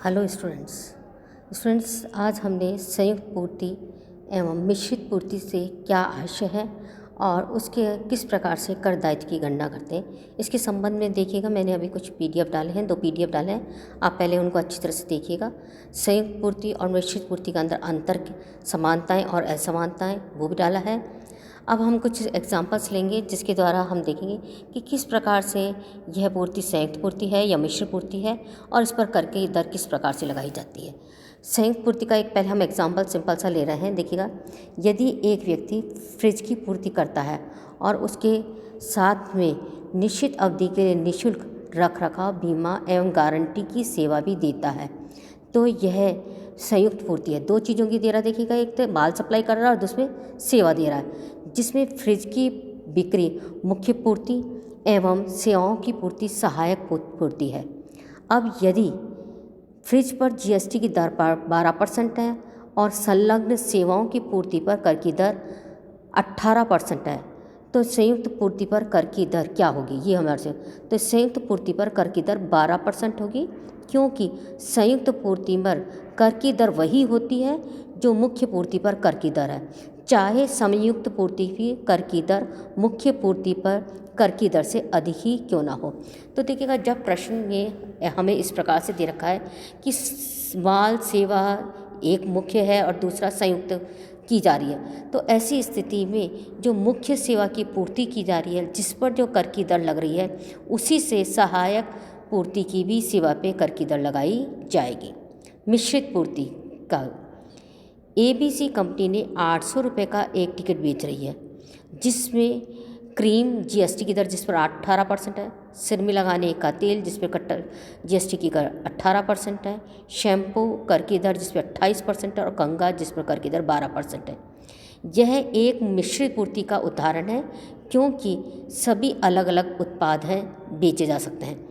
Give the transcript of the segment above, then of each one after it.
Hello students, आज हमने संयुक्त पूर्ति एवं मिश्रित पूर्ति से क्या आशय है और उसके किस प्रकार से कर दायित्व की गणना करते हैं, इसके संबंध में देखिएगा। मैंने अभी कुछ पीडीएफ डाले हैं, 2 पीडीएफ डाले हैं। आप पहले उनको अच्छी तरह से देखिएगा। संयुक्त पूर्ति और मिश्रित पूर्ति के अंतर समानताएं और असमानताएं वो भी डाला है। अब हम कुछ एग्जांपल्स लेंगे जिसके द्वारा हम देखेंगे कि किस प्रकार से यह पूर्ति संयुक्त पूर्ति है या मिश्र पूर्ति है और इस पर कर की दर किस प्रकार से लगाई जाती है। संयुक्त पूर्ति का एक पहले हम एग्जांपल सिंपल सा ले रहे हैं। देखिएगा, यदि एक व्यक्ति फ्रिज की पूर्ति करता है और उसके साथ में निश्चित अवधि के लिए निःशुल्क रखरखाव, बीमा एवं गारंटी की सेवा भी देता है, तो यह संयुक्त पूर्ति है। 2 चीज़ों की दे रहा है। देखिएगा, एक तो माल सप्लाई कर रहा है और दूसरे सेवा दे रहा है, जिसमें फ्रिज की बिक्री मुख्य पूर्ति एवं सेवाओं की पूर्ति सहायक पूर्ति है। अब यदि फ्रिज पर जीएसटी की दर पर 12% है और संलग्न सेवाओं की पूर्ति पर कर की दर 18% है, तो संयुक्त पूर्ति पर कर की दर क्या होगी, ये हमारे से। तो संयुक्त पूर्ति पर कर की दर 12% होगी, क्योंकि संयुक्त पूर्ति पर कर की दर वही होती है जो मुख्य पूर्ति पर कर की दर है, चाहे संयुक्त पूर्ति की कर की दर मुख्य पूर्ति पर कर की दर से अधिक ही क्यों ना हो। तो देखिएगा, जब प्रश्न में हमें इस प्रकार से दे रखा है कि माल सेवा एक मुख्य है और दूसरा संयुक्त की जा रही है, तो ऐसी स्थिति में जो मुख्य सेवा की पूर्ति की जा रही है, जिस पर जो कर की दर लग रही है, उसी से सहायक पूर्ति की भी सेवा पे कर की दर लगाई जाएगी। मिश्रित पूर्ति का ABC कंपनी ने 800 रुपये का एक टिकट बेच रही है, जिसमें क्रीम जीएसटी की दर जिस पर 18% है, सिर में लगाने का तेल जिस पर कट्टर जीएसटी की दर 18% है, शैम्पू कर की दर जिस पर 28% है और कंघा जिस पर कर की दर 12% है। यह एक मिश्रित पूर्ति का उदाहरण है, क्योंकि सभी अलग अलग उत्पाद हैं, बेचे जा सकते हैं।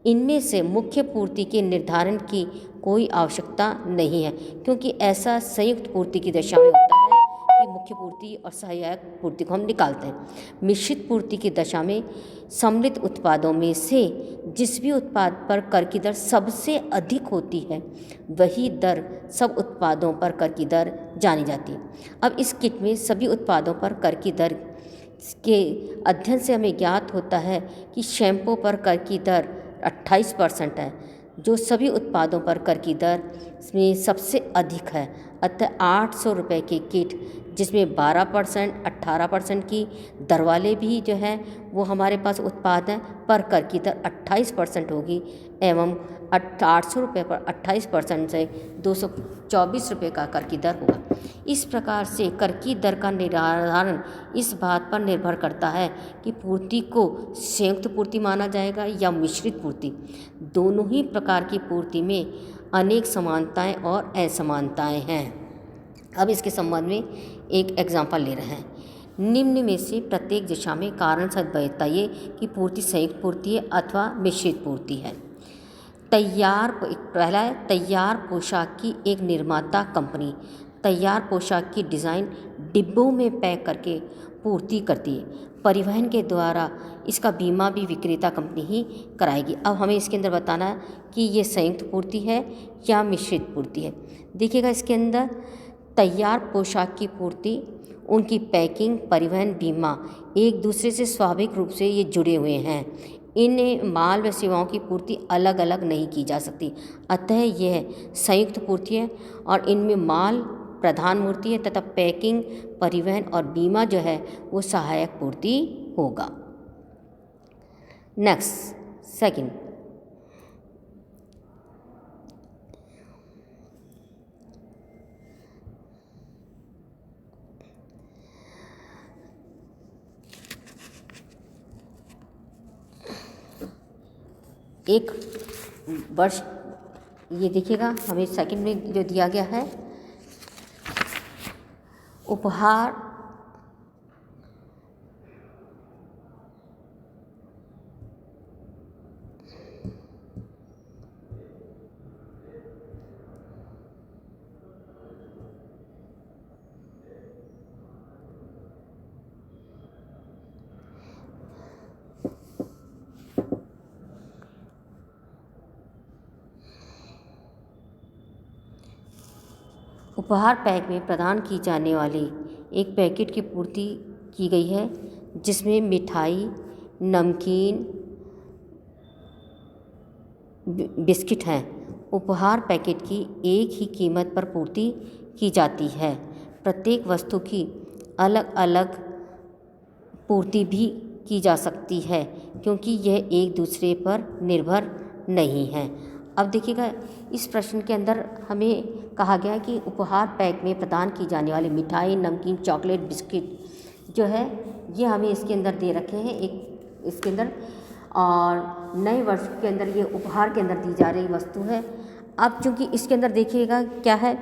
इनमें से मुख्य पूर्ति के निर्धारण की कोई आवश्यकता नहीं है, क्योंकि ऐसा संयुक्त पूर्ति की दशा में होता है कि मुख्य पूर्ति और सहायक पूर्ति को हम निकालते हैं। मिश्रित पूर्ति की दशा में सम्मिलित उत्पादों में से जिस भी उत्पाद पर कर की दर सबसे अधिक होती है, वही दर सब उत्पादों पर कर की दर जानी जाती है। अब इस किट में सभी उत्पादों पर कर की दर के अध्ययन से हमें ज्ञात होता है कि शैम्पू पर कर की दर 28% है, जो सभी उत्पादों पर कर की दर में सबसे अधिक है। अतः 800 रुपये की किट जिसमें 12%, 18% की दर वाले भी जो हैं वो हमारे पास उत्पाद हैं, पर कर की दर 28% होगी एवं 800 रुपये पर 28% से 224 रुपये का कर की दर होगा। इस प्रकार से कर की दर का निर्धारण इस बात पर निर्भर करता है कि पूर्ति को संयुक्त पूर्ति माना जाएगा या मिश्रित पूर्ति। दोनों ही प्रकार की पूर्ति में अनेक समानताएं और असमानताएं हैं। अब इसके संबंध में एक एग्जाम्पल ले रहे हैं। निम्न में से प्रत्येक दिशा में कारण बताइए कि पूर्ति संयुक्त पूर्ति है अथवा मिश्रित पूर्ति है। पहला है, तैयार पोशाक की एक निर्माता कंपनी तैयार पोशाक की डिज़ाइन डिब्बों में पैक करके पूर्ति करती है। परिवहन के द्वारा इसका बीमा भी विक्रेता कंपनी ही कराएगी। अब हमें इसके अंदर बताना है कि ये संयुक्त पूर्ति है या मिश्रित पूर्ति है। देखिएगा, इसके अंदर तैयार पोशाक की पूर्ति, उनकी पैकिंग, परिवहन, बीमा एक दूसरे से स्वाभाविक रूप से ये जुड़े हुए हैं। इन माल व सेवाओं की पूर्ति अलग अलग नहीं की जा सकती, अतः यह संयुक्त पूर्ति है और इनमें माल प्रधान मूर्ति है तथा पैकिंग, परिवहन और बीमा जो है वो सहायक पूर्ति होगा। नेक्स्ट, सेकंड, एक वर्ष, ये देखिएगा हमें सेकंड में जो दिया गया है, उपहार उपहार पैक में प्रदान की जाने वाली एक पैकेट की पूर्ति की गई है जिसमें मिठाई, नमकीन, बिस्किट हैं। उपहार पैकेट की एक ही कीमत पर पूर्ति की जाती है। प्रत्येक वस्तु की अलग अलग पूर्ति भी की जा सकती है क्योंकि यह एक दूसरे पर निर्भर नहीं है। अब देखिएगा, इस प्रश्न के अंदर हमें कहा गया है कि उपहार पैक में प्रदान की जाने वाली मिठाई, नमकीन, चॉकलेट, बिस्किट जो है ये हमें इसके अंदर दे रखे हैं एक इसके अंदर, और नए वर्ष के अंदर ये उपहार के अंदर दी जा रही वस्तु है। अब चूँकि इसके अंदर देखिएगा क्या है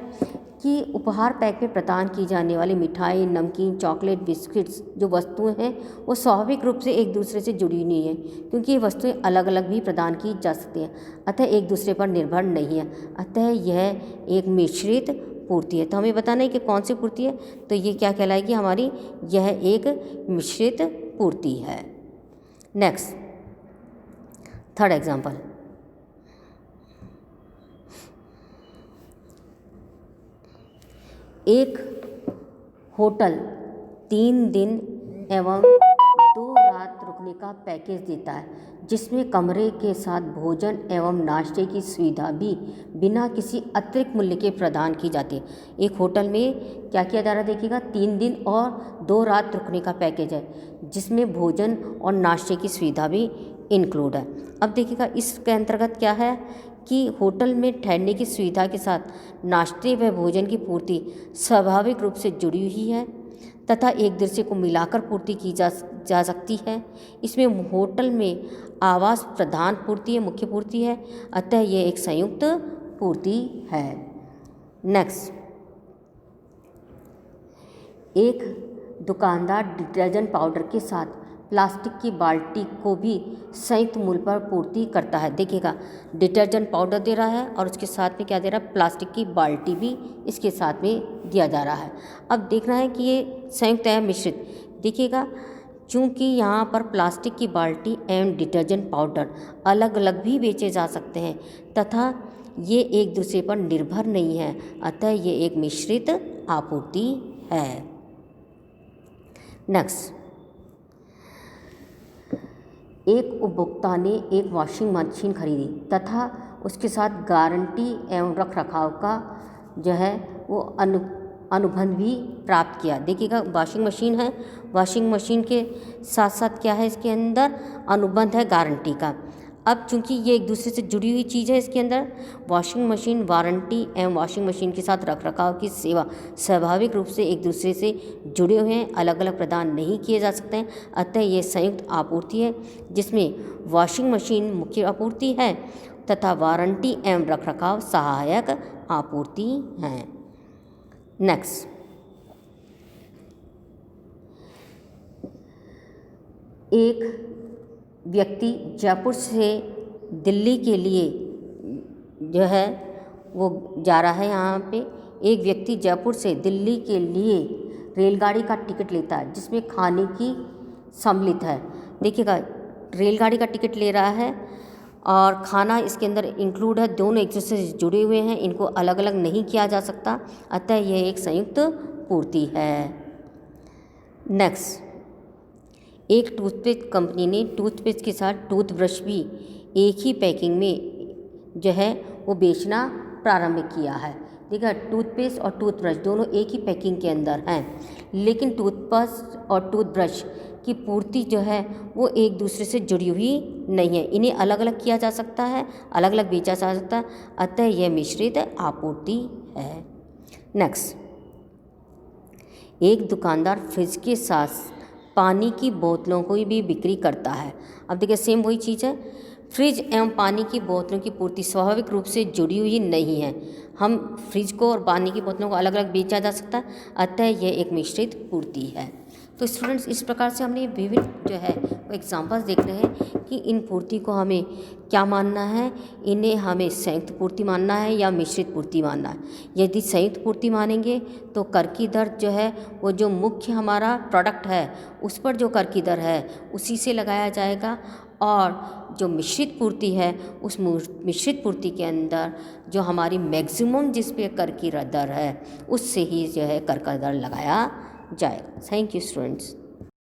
कि उपहार पैक में प्रदान की जाने वाली मिठाई, नमकीन, चॉकलेट, बिस्किट्स जो वस्तुएं हैं वो स्वाभाविक रूप से एक दूसरे से जुड़ी नहीं है क्योंकि ये वस्तुएं अलग अलग भी प्रदान की जा सकती हैं, अतः एक दूसरे पर निर्भर नहीं है, अतः यह एक मिश्रित पूर्ति है। तो हमें बताना है कि कौन सी पूर्ति है, तो ये क्या कहलाएगी हमारी, यह एक मिश्रित पूर्ति है। नेक्स्ट, थर्ड एग्जाम्पल, एक होटल 3 दिन एवं 2 रात रुकने का पैकेज देता है जिसमें कमरे के साथ भोजन एवं नाश्ते की सुविधा भी बिना किसी अतिरिक्त मूल्य के प्रदान की जाती है। एक होटल में क्या किया जा रहा है देखिएगा, 3 दिन और 2 रात रुकने का पैकेज है जिसमें भोजन और नाश्ते की सुविधा भी इंक्लूड है। अब देखिएगा इसके अंतर्गत क्या है कि होटल में ठहरने की सुविधा के साथ नाश्ते व भोजन की पूर्ति स्वाभाविक रूप से जुड़ी हुई है तथा एक दूसरे को मिलाकर पूर्ति की जा सकती है। इसमें होटल में आवास प्रधान पूर्ति है, मुख्य पूर्ति है, अतः यह एक संयुक्त पूर्ति है। नेक्स्ट, एक दुकानदार डिटर्जेंट पाउडर के साथ प्लास्टिक की बाल्टी को भी संयुक्त मूल्य पर पूर्ति करता है। देखिएगा, डिटर्जेंट पाउडर दे रहा है और उसके साथ में क्या दे रहा है, प्लास्टिक की बाल्टी भी इसके साथ में दिया जा रहा है। अब देखना है कि ये संयुक्त है मिश्रित। देखिएगा, चूँकि यहाँ पर प्लास्टिक की बाल्टी एवं डिटर्जेंट पाउडर अलग अलग भी बेचे जा सकते हैं तथा ये एक दूसरे पर निर्भर नहीं है, अतः ये एक मिश्रित आपूर्ति है। नेक्स्ट, एक उपभोक्ता ने एक वॉशिंग मशीन खरीदी तथा उसके साथ गारंटी एवं रखरखाव का जो है वो अनुबंध भी प्राप्त किया। देखिएगा, वॉशिंग मशीन है, वॉशिंग मशीन के साथ साथ क्या है इसके अंदर, अनुबंध है गारंटी का। अब चूंकि ये एक दूसरे से जुड़ी हुई चीज़ है, इसके अंदर वॉशिंग मशीन वारंटी एवं वॉशिंग मशीन के साथ रखरखाव की सेवा स्वाभाविक रूप से एक दूसरे से जुड़े हुए हैं, अलग अलग प्रदान नहीं किए जा सकते हैं, अतः ये संयुक्त आपूर्ति है जिसमें वॉशिंग मशीन मुख्य आपूर्ति है तथा वारंटी एवं रखरखाव सहायक आपूर्ति हैं। नेक्स्ट, एक व्यक्ति जयपुर से दिल्ली के लिए जो है वो जा रहा है। यहाँ पे एक व्यक्ति जयपुर से दिल्ली के लिए रेलगाड़ी का टिकट लेता है जिसमें खाने की सम्मिलित है। देखिएगा, रेलगाड़ी का टिकट ले रहा है और खाना इसके अंदर इंक्लूड है, दोनों एक दूसरे से जुड़े हुए हैं, इनको अलग अलग नहीं किया जा सकता, अतः यह एक संयुक्त पूर्ति है। नेक्स्ट, एक टूथपेस्ट कंपनी ने टूथपेस्ट के साथ टूथब्रश भी एक ही पैकिंग में जो है वो बेचना प्रारंभ किया है। देखिए, टूथपेस्ट और टूथब्रश दोनों एक ही पैकिंग के अंदर हैं, लेकिन टूथपेस्ट और टूथब्रश की पूर्ति जो है वो एक दूसरे से जुड़ी हुई नहीं है, इन्हें अलग अलग किया जा सकता है, अलग अलग बेचा जा सकता है, अतः यह मिश्रित आपूर्ति है। नेक्स्ट, एक दुकानदार फ्रिज के साथ पानी की बोतलों को भी बिक्री करता है। अब देखिए, सेम वही चीज़ है, फ्रिज एवं पानी की बोतलों की पूर्ति स्वाभाविक रूप से जुड़ी हुई नहीं है। हम फ्रिज को और पानी की बोतलों को अलग अलग बेचा जा सकता है, अतः यह एक मिश्रित पूर्ति है। तो स्टूडेंट्स, इस प्रकार से हमने विभिन्न जो है वो एग्जाम्पल्स देख रहे हैं कि इन पूर्ति को हमें क्या मानना है, इन्हें हमें संयुक्त पूर्ति मानना है या मिश्रित पूर्ति मानना है। यदि संयुक्त पूर्ति मानेंगे तो कर की दर जो है वो जो मुख्य हमारा प्रोडक्ट है उस पर जो कर की दर है उसी से लगाया जाएगा, और जो मिश्रित पूर्ति है उस मिश्रित पूर्ति के अंदर जो हमारी मैक्सिमम जिस पे कर की दर है उससे ही जो है कर का दर लगाया जाएगा। Thank you students.